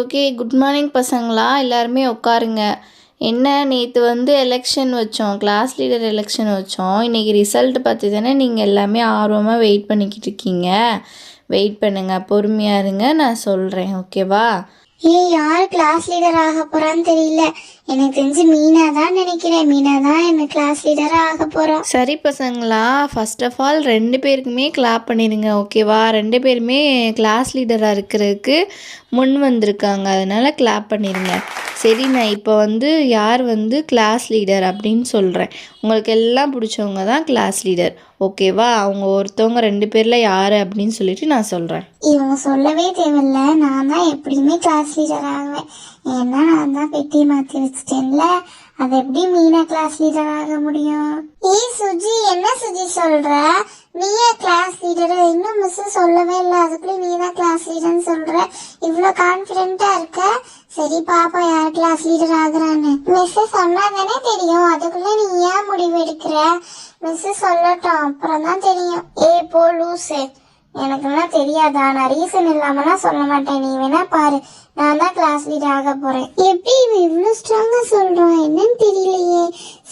Okay. Good morning பசங்களா, எல்லாருமே உட்காருங்க. என்ன நேற்று எலெக்ஷன் வச்சோம், கிளாஸ் லீடர் எலெக்ஷன் வச்சோம். இன்றைக்கி ரிசல்ட் பற்றி தானே நீங்கள் எல்லாமே ஆர்வமாக வெயிட் பண்ணிக்கிட்டு இருக்கீங்க. வெயிட் பண்ணுங்கள், பொறுமையாக இருங்க, நான் சொல்கிறேன். ஓகேவா? யார் கிளாஸ் லீடர் ஆக போறான்னு தெரியல. எனக்கு தெரிஞ்சு மீனா தான் நினைக்கிறேன். மீனா தான் என்ன கிளாஸ் லீடரா ஆக போறா. சரி பசங்களா, ஃபர்ஸ்ட் ஆஃப் ஆல் 2 பேருக்குமே கிளாப் பண்ணிடுங்க. ஓகேவா? 2 பேருமே கிளாஸ் லீடராக இருக்கிறதுக்கு முன் வந்திருக்காங்க, அதனால் கிளாப் பண்ணிடுங்க. சரி, நான் இப்போ யார் கிளாஸ் லீடர் அப்படின்னு சொல்கிறேன். உங்களுக்கு எல்லாம் பிடிச்சவங்க தான் கிளாஸ் லீடர். ஓகேவா? அவங்க ஒருத்தவங்க 2 பேரில் யார் அப்படின்னு சொல்லிட்டு நான் சொல்கிறேன். இவங்க சொல்லவே தேவையில்ல, நான் தான் எப்படியுமே கிளாஸ் லீடர் ஆகுவேன். ஏன்னா நான் தான் பெட்டியை மாற்றி வச்சுட்டேன்ல. அது எப்படி மீனா கிளாஸ் லீடர் ஆக முடியும்? சுஜி, என்ன சுஜி சொல்ற? நீயே கிளாஸ் லீடர்? இன்னும் மிஸ் சொல்லவே இல்லை, அதுக்குள்ளே நீ தான் கிளாஸ் லீடர்னு சொல்ற. இவ்வளோ கான்ஃபிடென்ட்டா இருக்க. சரி பாப்பா, யார் கிளாஸ் லீடர் ஆகுறான்னு. மிஸ் சொன்னா தானே தெரியும், அதுக்குள்ள நீ ஏன் முடிவு எடுக்கிற? மிஸ் சொல்லட்டும், அப்புறம் தான் தெரியும். போ லூசு, எனக்குலாம் தெரியாதா? நான் ரீசன் இல்லாமலாம் சொல்ல மாட்டேன். நீ வேணா பாரு, நான் தான் கிளாஸ் லீடர் ஆக போறேன். எப்படி இவன் இவ்வளவு ஸ்ட்ராங்கா சொல்றான் என்னன்னு தெரியலையே.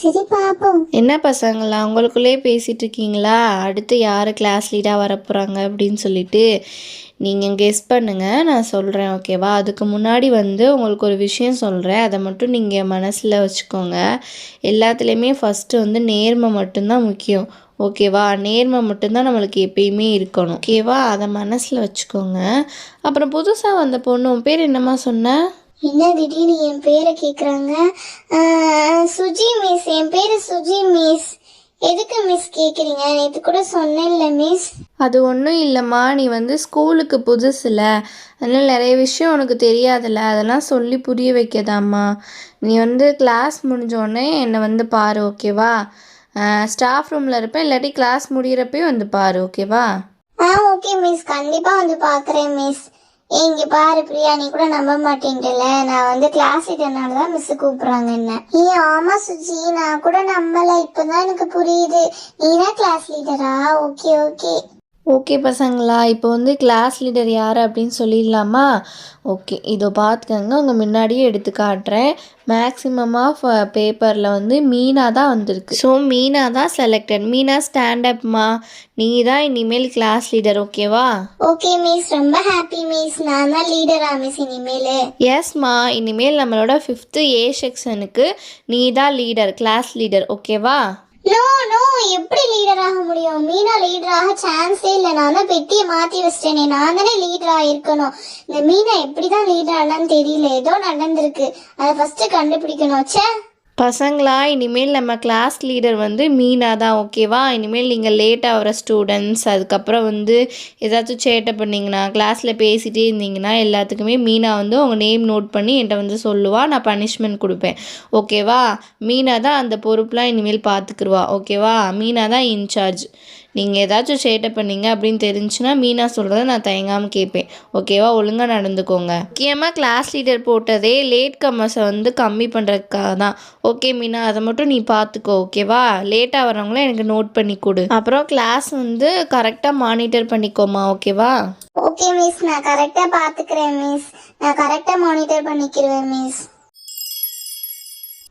சரி பாப்போம். என்ன பசங்களா, உங்களுக்குள்ளே பேசிட்டு இருக்கீங்களா? அடுத்து யார் கிளாஸ் லீடராக வரப்போகிறாங்க அப்படின்னு சொல்லிட்டு நீங்கள் கெஸ் பண்ணுங்கள், நான் சொல்கிறேன். ஓகேவா? அதுக்கு முன்னாடி உங்களுக்கு ஒரு விஷயம் சொல்கிறேன், அதை மட்டும் நீங்கள் மனசில் வச்சுக்கோங்க. எல்லாத்துலேயுமே ஃபஸ்ட்டு நேர்மை மட்டும்தான் முக்கியம். ஓகேவா? நேர்மை மட்டும்தான் நம்மளுக்கு எப்பயுமே இருக்கணும். ஓகேவா? அதை மனசில் வச்சுக்கோங்க. அப்புறம் புதுசாக வந்த பொண்ணு, உன் பேர் என்னம்மா சொன்ன? என்ன திடீர்னு என் பேரை கேட்குறாங்க? சுஜி மிஸ், என் பேர் சுஜி மிஸ். எதுக்கு மிஸ் கேட்குறீங்க? நேற்று கூட சொன்னேன்ல மிஸ். அது ஒன்றும் இல்லைம்மா, நீ ஸ்கூலுக்கு புதுசில்ல, அதனால் நிறைய விஷயம் உனக்கு தெரியாதுல்ல, அதெல்லாம் சொல்லி புரிய வைக்கதாம்மா. நீ கிளாஸ் முடிஞ்சோடனே என்னை பாரு. ஓகேவா? ஸ்டாஃப் ரூமில் இருப்பேன், இல்லாட்டி கிளாஸ் முடிகிறப்பையும் பாரு. ஓகேவா? ஓகே மிஸ், கண்டிப்பாக பார்க்குறேன் மிஸ். இங்க பாரு பிரியா, நீ கூட நம்ப மாட்டேங்கல, நான் கிளாஸ் லீடர்னால தான் மிஸ் கூப்பிடுறாங்க என்ன. ஆமா சுஜி, நான் கூட நம்பல, இப்பதான் எனக்கு புரியுது. நீதான் கிளாஸ் லீடரா? Okay okay. ஓகே பசங்களா, இப்போ கிளாஸ் லீடர் யார் அப்படின்னு சொல்லிடலாமா? ஓகே, இதோ பார்த்துக்கங்க, உங்கள் முன்னாடியே எடுத்து காட்டுறேன். மேக்ஸிமம் ஆஃப் பேப்பரில் மீனா தான் வந்திருக்கு. ஸோ மீனா தான் செலக்டட். மீனா ஸ்டாண்டப்மா, நீ தான் இனிமேல் கிளாஸ் லீடர். ஓகேவா? ஓகே மிஸ், ரொம்ப ஹாப்பி மிஸ். நான் தான் லீடரா மிஸ் இனிமேல்? எஸ்மா, இனிமேல் நம்மளோட 5th A செக்ஷனுக்கு நீ தான் லீடர், கிளாஸ் லீடர். ஓகேவா? நோ நோ, எப்படி லீடர் ஆக முடியும்? மீனா லீடர் ஆக சான்ஸே இல்லை. நான் தான் பெட்டியை மாற்றி வச்சிட்டேனே, நான் தானே லீடராக இருக்கணும். இந்த மீனா எப்படிதான் லீடர் ஆனான்னு தெரியல, ஏதோ நடந்திருக்கு, அதை ஃபர்ஸ்ட் கண்டுபிடிக்கணும். சே பசங்களா, இனிமேல் நம்ம கிளாஸ் லீடர் மீனா தான். ஓகேவா? இனிமேல் நீங்கள் லேட்டாக வர ஸ்டூடெண்ட்ஸ், அதுக்கப்புறம் ஏதாச்சும் சேட்டை பண்ணிங்கன்னா, கிளாஸில் பேசிகிட்டே இருந்தீங்கன்னா, எல்லாத்துக்குமே மீனா உங்கள் நேம் நோட் பண்ணி என்கிட்ட சொல்லுவா, நான் பனிஷ்மெண்ட் கொடுப்பேன். ஓகேவா? மீனா தான் அந்த பொறுப்புலாம் இனிமேல் பார்த்துக்குருவா. ஓகேவா? மீனா தான் இன்சார்ஜ். நீங்கள் ஏதாச்சும் சேட்டை பண்ணீங்க அப்படின்னு தெரிஞ்சுன்னா மீனா சொல்கிறத நான் தயங்காமல் கேட்பேன். ஓகேவா? ஒழுங்காக நடந்துக்கோங்க. முக்கியமாக கிளாஸ் லீடர் போட்டதே லேட் கம்மர்ஸை கம்மி பண்ணுறதுக்காக தான். ஓகே மீனா, அதை மட்டும் நீ பார்த்துக்கோ. ஓகேவா? லேட்டாக வரவங்கள எனக்கு நோட் பண்ணி கொடு. அப்புறம் கிளாஸ் கரெக்டாக மானிட்டர் பண்ணிக்கோமா. ஓகேவா? ஓகே மிஸ், நான் கரெக்டாக பார்த்துக்கிறேன் மிஸ். நான் கரெக்டாக மானிட்டர் பண்ணிக்கிறேன் மிஸ்.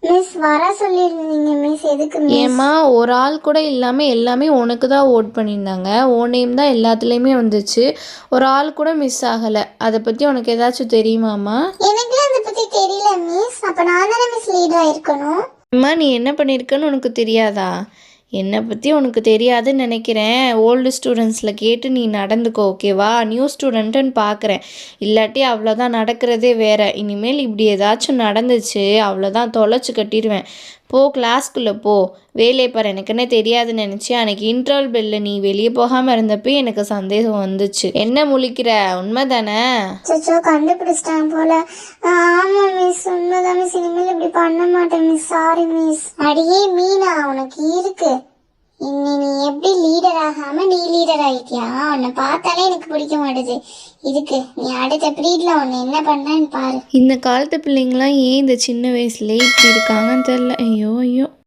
மிஸ் வர சொல்லியிருந்தீங்க மிஸ், எதுக்கு மிஸ்? ஏம்மா, ஒரு ஆள் கூட இல்லாமல் எல்லாமே உனக்கு தான் ஓட் பண்ணியிருந்தாங்க. ஓ நேம் தான் எல்லாத்துலேயுமே வந்துச்சு, ஒரு ஆள் கூட மிஸ் ஆகலை. அதை பற்றி உனக்கு ஏதாச்சும் தெரியுமாம்மா? எனக்குலாம் அதை பற்றி தெரியல மிஸ். அப்போ நான் தானே மிஸ் லீடராக இருக்கணும். அம்மா, நீ என்ன பண்ணியிருக்கன்னு உனக்கு தெரியாதா? என்னை பற்றி உனக்கு தெரியாதுன்னு நினைக்கிறேன். ஓல்டு ஸ்டூடெண்ட்ஸில் கேட்டு நீ நடந்துக்கோ. ஓகேவா? நியூ ஸ்டூடெண்ட்டுன்னு பார்க்குறேன், இல்லாட்டி அவ்வளோதான், நடக்கிறதே வேறு. இனிமேல் இப்படி ஏதாச்சும் நடந்துச்சு அவ்வளோதான், தொலைச்சி கட்டிடுவேன். போ, கிளாஸ்க்குள்ளே போ, வேலையை பாரு. எனக்கு என்ன தெரியாதுன்னு நினச்சி அன்றைக்கி இன்டர்வல் பெல்ல நீ வெளியே போகாமல் இருந்தப்போ எனக்கு சந்தேகம் வந்துச்சு. என்ன முழிக்கிற? உண்மை தானே? கண்டுபிடிச்சிட்டான் போல. ஆமாம் மிஸ், உண்மைதான் மிஸ். இனிமேல் இப்படி பண்ண மாட்டேன் மிஸ். Sorry miss. அடியே மீனா, உனக்கு இருக்கு. நீ எப்படி லீடர் ஆகாம நீ லீடர் ஆயிட்டியா? உன்னை பார்த்தாலே எனக்கு பிடிக்க மாட்டேது. இதுக்கு நீ அடுத்த பீரியட்ல உன்னை என்ன பண்ணான்னு பாரு. இந்த காலத்து பிள்ளைங்களாம் ஏன் இந்த சின்ன வயசுலேயே இப்படி இருக்காங்கன்னு தெரியல. ஐயோ ஐயோ.